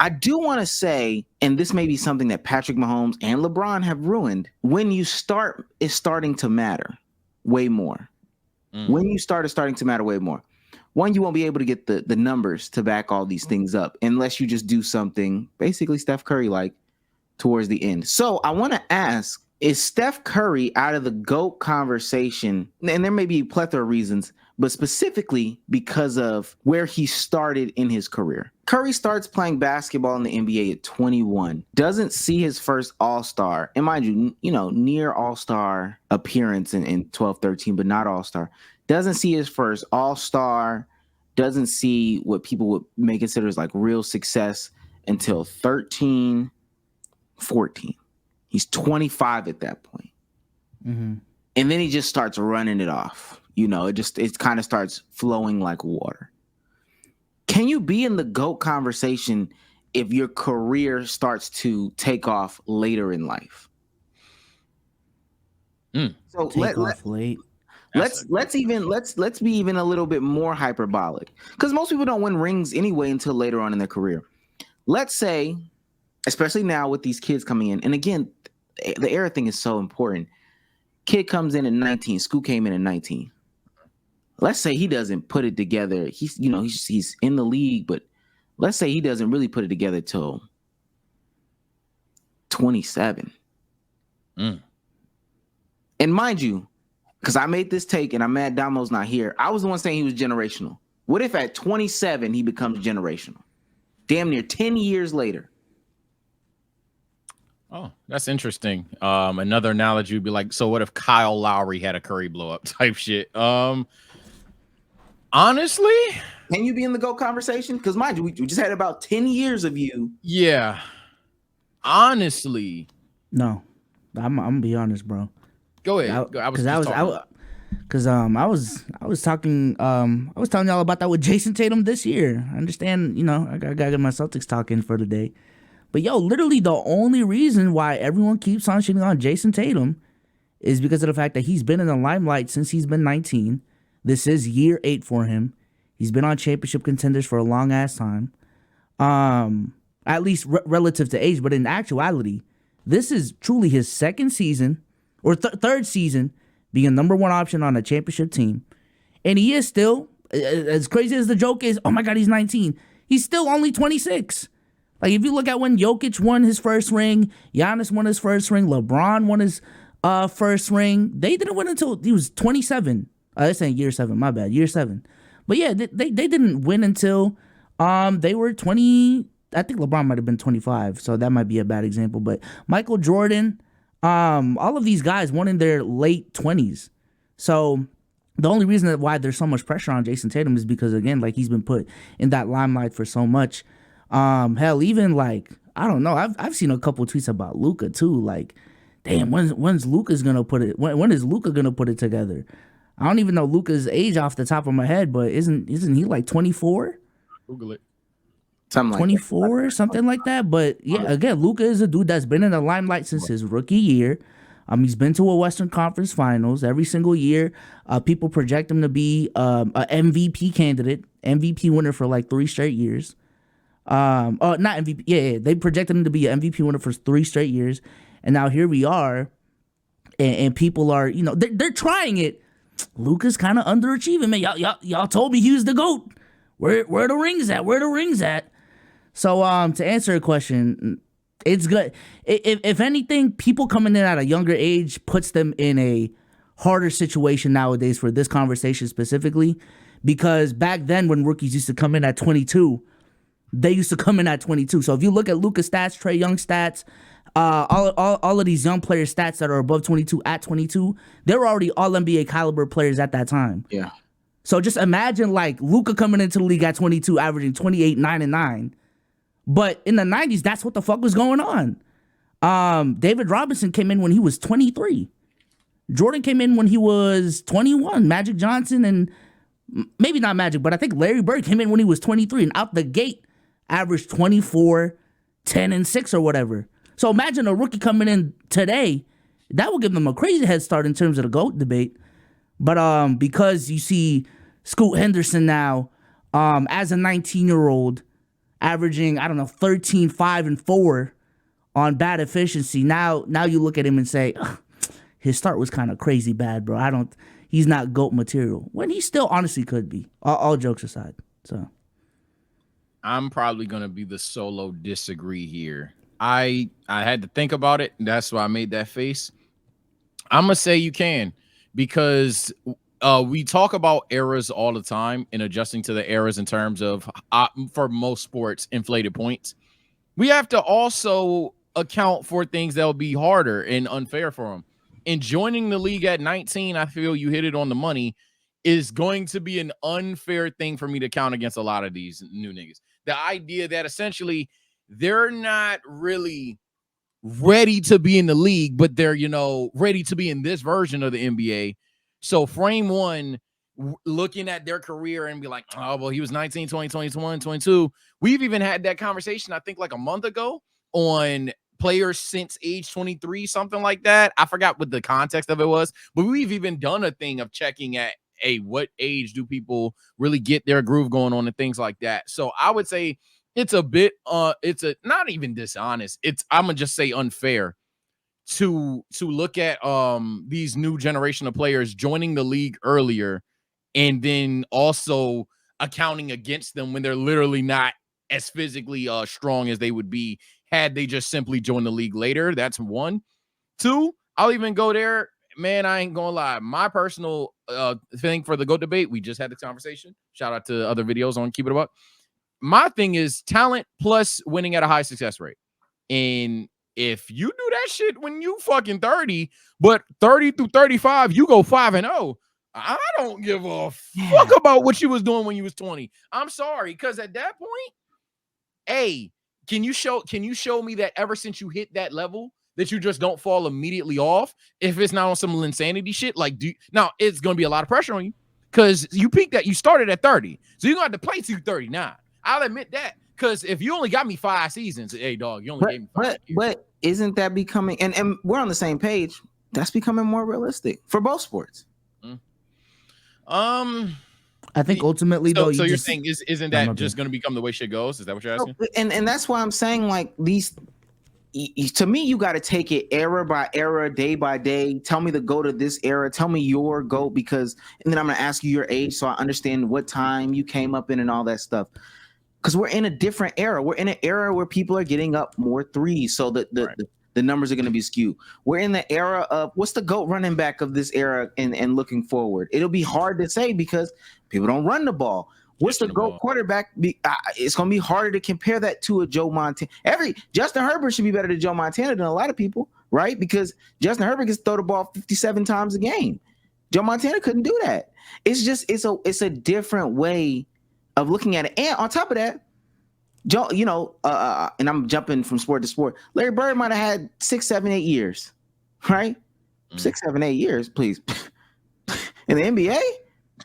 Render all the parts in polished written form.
I do want to say, and this may be something that Patrick Mahomes and LeBron have ruined, when you start, it's starting to matter way more. When you start, it's starting to matter way more. One, you won't be able to get the numbers to back all these things up unless you just do something basically Steph Curry like towards the end. So I want to ask, is Steph Curry out of the GOAT conversation? And there may be a plethora of reasons, but specifically because of where he started in his career. Curry starts playing basketball in the NBA at 21, doesn't see his first All-Star, and mind you, near All-Star appearance in 12-13, but not All-Star. Doesn't see his first All-Star, doesn't see what people may consider as like real success until 13, 14. He's 25 at that point. Mm-hmm. And then he just starts running it off. It kind of starts flowing like water. Can you be in the GOAT conversation if your career starts to take off later in life? So take off late. Let's be even a little bit more hyperbolic, because most people don't win rings anyway until later on in their career. Let's say, especially now with these kids coming in, and again, the era thing is so important. Kid comes in at 19. Scoot came in at 19. Let's say he doesn't put it together. He's in the league, but let's say he doesn't really put it together till 27. And mind you, because I made this take and I'm mad Damo's not here, I was the one saying he was generational. What if at 27 he becomes generational? Damn near 10 years later. Oh, that's interesting. Another analogy would be like, so what if Kyle Lowry had a Curry blow up type shit? Honestly, can you be in the GOAT conversation? Because mind you, we just had about 10 years of you. Yeah. Honestly. No. I'm gonna be honest, bro. Go ahead. I was talking I was telling y'all about that with Jason Tatum this year. I understand, I gotta get my Celtics talking for the day. But literally the only reason why everyone keeps on shitting on Jason Tatum is because of the fact that he's been in the limelight since he's been 19. This is year 8 for him. He's been on championship contenders for a long ass time. At least relative to age, but in actuality, this is truly his second season or third season being a number one option on a championship team. And he is still, as crazy as the joke is, oh my God, he's 19. He's still only 26. Like, if you look at when Jokic won his first ring, Giannis won his first ring, LeBron won his first ring, they didn't win until he was 27. That's saying year 7, my bad, year 7. But yeah, they didn't win until they were 20. I think LeBron might have been 25, so that might be a bad example. But Michael Jordan, all of these guys won in their late 20s. So the only reason why there's so much pressure on Jason Tatum is because, again, like, he's been put in that limelight for so much. Hell, even like, I don't know, I've seen a couple tweets about Luka too. Like, damn, when's Luka's gonna put it? When is Luka gonna put it together? I don't even know Luka's age off the top of my head, but isn't he like 24? Google it. Something like 24 or something like that. But yeah, again, Luka is a dude that's been in the limelight since his rookie year. He's been to a Western Conference Finals every single year. People project him to be a MVP candidate, MVP winner for like 3 straight years. Not MVP. Yeah, they projected him to be an MVP winner for 3 straight years, and now here we are, and people are, they're trying it. Luka's kind of underachieving, man. Y'all told me he was the GOAT. Where the rings at? Where the rings at? So to answer your question, it's good. If anything, people coming in at a younger age puts them in a harder situation nowadays for this conversation specifically, because back then when rookies used to come in at 22, they used to come in at 22. So if you look at Luka's stats, Trae Young stats, all of these young players' stats that are above 22 at 22, they were already all NBA caliber players at that time. Yeah. So just imagine like Luka coming into the league at 22, averaging 28, 9, and 9. But in the 90s, that's what the fuck was going on. David Robinson came in when he was 23. Jordan came in when he was 21. Magic Johnson, and maybe not Magic, but I think Larry Bird came in when he was 23, and out the gate averaged 24, 10, and 6 or whatever. So imagine a rookie coming in today. That will give them a crazy head start in terms of the GOAT debate. But because you see Scoot Henderson now as a 19-year-old, averaging, I don't know, 13, 5, and 4 on bad efficiency. Now you look at him and say, ugh, his start was kind of crazy bad, bro. He's not GOAT material. When he still honestly could be, all jokes aside. So I'm probably gonna be the solo disagree here. I had to think about it. That's why I made that face. I'm gonna say you can, because we talk about errors all the time and adjusting to the errors in terms of for most sports inflated points. We have to also account for things that will be harder and unfair for them. And joining the league at 19, I feel you hit it on the money, is going to be an unfair thing for me to count against a lot of these new niggas. The idea that essentially they're not really ready to be in the league, but they're, ready to be in this version of the NBA. So frame one, looking at their career and be like, oh, well, he was 19, 20, 21, 22. We've even had that conversation, I think, like a month ago on players since age 23, something like that. I forgot what the context of it was, but we've even done a thing of checking at, hey, what age do people really get their groove going on and things like that. So I would say it's a bit, it's a not even dishonest. I'm gonna just say unfair to look at these new generation of players joining the league earlier and then also accounting against them when they're literally not as physically strong as they would be had they just simply joined the league later. That's one. Two, I'll even go there. Man, I ain't gonna lie. My personal thing for the GOAT debate, we just had this conversation. Shout out to other videos on Keep It Up. My thing is talent plus winning at a high success rate. And if you do that shit when you fucking 30, but 30 through 35, you go 5-0. I don't give a fuck about what you was doing when you was 20. I'm sorry, because at that point, hey, can you show me that ever since you hit that level that you just don't fall immediately off if it's not on some insanity shit? Like, now it's gonna be a lot of pressure on you because you peaked you started at 30, so you're gonna have to play through 39. I'll admit that, because if you only got me 5 seasons, hey dog, you only gave me 5 years. But isn't that becoming, and we're on the same page, that's becoming more realistic for both sports? I think ultimately though, you're saying isn't that just going to become the way shit goes? Is that what you're asking? And that's why I'm saying, like, these, to me, you got to take it era by era, day by day. Tell me the GOAT of this era. Tell me your GOAT, because, and then I'm going to ask you your age so I understand what time you came up in and all that stuff. Because we're in a different era. We're in an era where people are getting up more threes, so that the numbers are going to be skewed. We're in the era of what's the GOAT running back of this era, and looking forward. It'll be hard to say because people don't run the ball. What's the GOAT quarterback? It's going to be harder to compare that to a Joe Montana. Justin Herbert should be better than Joe Montana than a lot of people, right? Because Justin Herbert gets to throw the ball 57 times a game. Joe Montana couldn't do that. It's just it's a different way of looking at it. And on top of that, Joe, and I'm jumping from sport to sport, Larry Bird might have had 6, 7, 8 years, right? 6, 7, 8 years, please. In the NBA?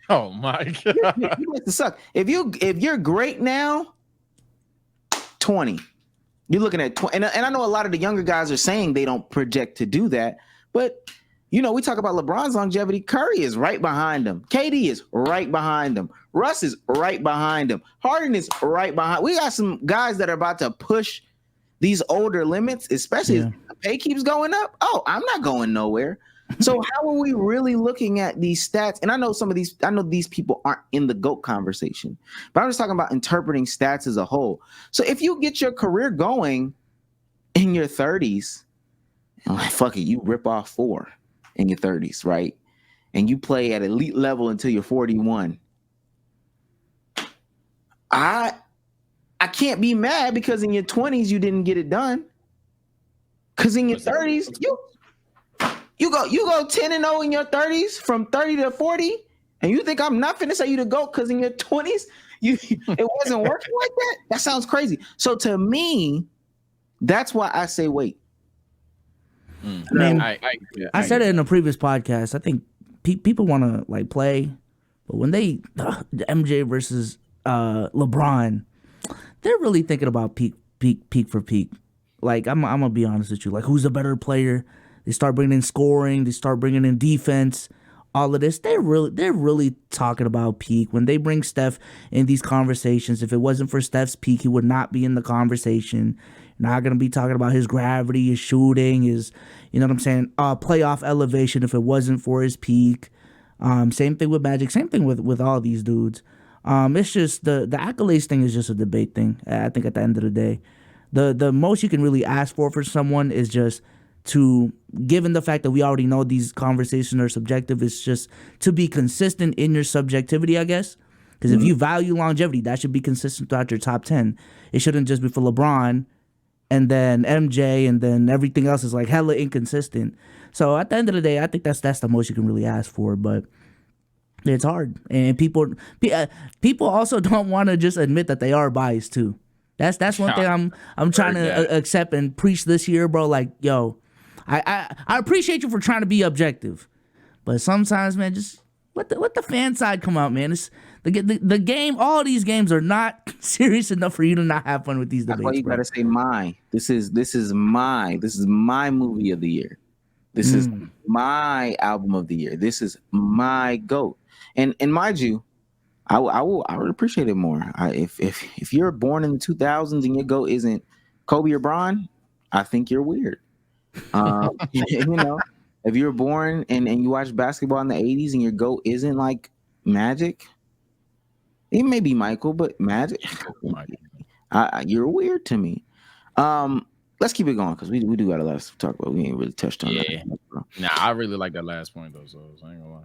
Oh my God. You like to suck. If you're great now, 20. You're looking at 20. And I know a lot of the younger guys are saying they don't project to do that, but we talk about LeBron's longevity. Curry is right behind him. KD is right behind him. Russ is right behind him. Harden is right behind. We got some guys that are about to push these older limits, especially as the pay keeps going up. Oh, I'm not going nowhere. So how are we really looking at these stats? And I know these people aren't in the GOAT conversation, but I'm just talking about interpreting stats as a whole. So if you get your career going in your 30s, fuck it, you rip off 4 in your 30s, right? And you play at elite level until you're 41. I can't be mad because in your 20s you didn't get it done. Because in your 30s, you go 10-0 in your 30s from 30 to 40, and you think I'm not finna say you to go because in your 20s it wasn't working like that? That sounds crazy. So to me, that's why I say wait. I mean, I said it in a previous podcast. I think people want to like play, but when they MJ versus LeBron, they're really thinking about peak for peak. Like I'm gonna be honest with you. Like, who's a better player? They start bringing in scoring. They start bringing in defense. all of this, they're really talking about peak. When they bring Steph in these conversations, if it wasn't for Steph's peak, he would not be in the conversation. Not gonna be talking about his gravity, his shooting, his, you know what I'm saying, playoff elevation if it wasn't for his peak. Same thing with Magic. Same thing with all these dudes. It's just the accolades thing is just a debate thing. I think at the end of the day, the most you can really ask for someone is just to, given the fact that we already know these conversations are subjective, it's just to be consistent in your subjectivity, I guess. Because if you value longevity, that should be consistent throughout your top 10. It shouldn't just be for LeBron and then MJ and then everything else is like hella inconsistent. So at the end of the day, I think that's the most you can really ask for. But it's hard, and people also don't want to just admit that they are biased too. That's one thing I'm trying to accept and preach this year, bro. Like, yo, I appreciate you for trying to be objective, but sometimes, man, just let the fan side come out, man. It's the game. All these games are not serious enough for you to not have fun with these debates. That's why you gotta say my. This is my movie of the year. This is my album of the year. This is my GOAT. And mind you, I would appreciate it more. If you're born in the 2000s and your GOAT isn't Kobe or Bron, I think you're weird. You know, if you're born and you watch basketball in the 80s and your GOAT isn't like Magic, it may be Michael, but Magic, you're weird to me. Let's keep it going because we do got a lot to talk about. We ain't really touched on that. Nah, I really like that last point though, so I ain't gonna lie.